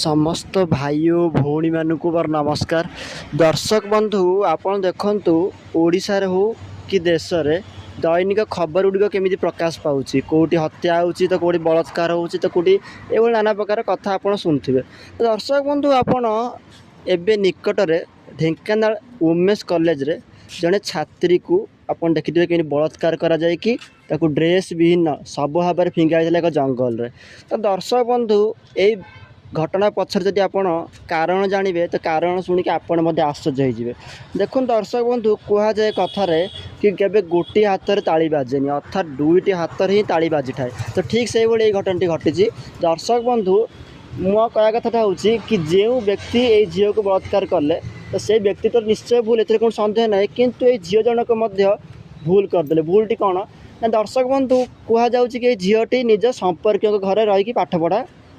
समस्त भाई और भौणी मानक मोर नमस्कार। दर्शक बंधु आपण देखंतु ओडिशार हो कि देश रे दैनिक खबर गुड़िक केमी प्रकाश पाऊँच कौटी हत्या होची तो कौटी बलात्कार होची तो कौटी ये नाना प्रकार कथा आप शुणुवे। तो दर्शक बंधु आपण एवं निकटरे ढेंकानाल वुमेन्स कॉलेज रे जड़े छात्री को आपन देखिए कि बलात्कार करा जाए कि ताकू ड्रेस विहीन सब भाव फिंगा एक जंगल रे। तो दर्शक बंधु यही घटना पछर जदि आपण कारण जानवे तो कारण शुणिक आपण आश्चर्य होइजिवे। देखुन दर्शक बंधु कह जाए कथार कि केबे गोटे हाथ में ताली बाजेनि अर्थात दुईटी हाथ ही ताली बाजी थाए। तो ठीक से भाई घटनाटी घटी। दर्शक बंधु मो कह कथाटा हूँ कि जो व्यक्ति ये झील को बलात्कार कले तो से व्यक्ति तो निश्चय भूल ए कौन सन्देह ना किंतु ये झील जनक भूल करदे। भूलटी कौन ना दर्शक बंधु कहुँ कि झीलटी निज संपर्क घर रही पाठ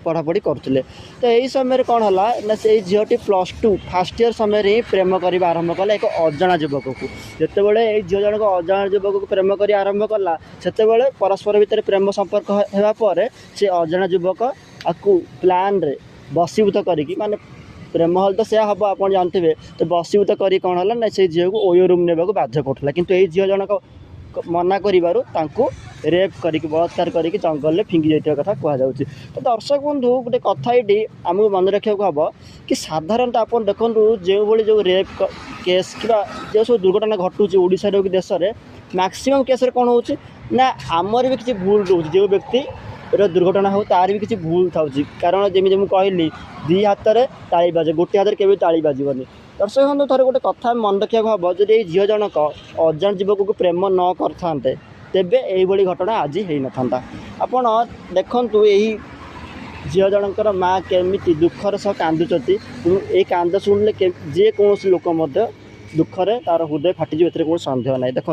पढ़ापढ़ी करते। तो यही समय कौन है ना से झीलटी +2 फास्ट इयर समय ही प्रेम करने आरंभ कला एक अजाणा युवक को। जितेबाला ये झील जनक अजाणा युवक को प्रेम कर आरंभ कला से परस्पर भितर प्रेम संपर्क होगापर से अजाणा युवक आपको प्लान रे बसीभूत करी माने प्रेम हल तो सैया हम आप जानते। तो बसीभूत करी कौन है ना से झील को ओयो रूम ने बाध्य करूला किंतु ये झील जनक मना करूँ रेप करी बलात्कार करी जंगल में फिंगी जाइए कथा कहुच्छी। तो दर्शक बंधु गोटे कथा ये आमको मन रखा हम कि साधारणतः आप देखो जो भाई जो रेप केस कि जो सब दुर्घटना घटुची ओडिशा कि देश में मैक्सिमम केस कौन हो ना आमर भी किसी भूल रोचे जो व्यक्ति दुर्घटना हो तार भी किसी भूल था। कारण जमी मुझे कहली दी हाथ में ताली बाजे गोटे हाथ के ताली बाजबनी। दर्शक बंधु थोड़े गोटे कथा मन रखा हम जब ये झील जनक अजाण युवक को प्रेम न करते तेबे यही घटना आज हो ना। आपण देखु यही झील जनकर माँ केमी दुखर सह कांदुचती ये कांद शुणिले जेकोसी लोक दुखरे तार हृदय फाटी कौन सन्देह ना। देखु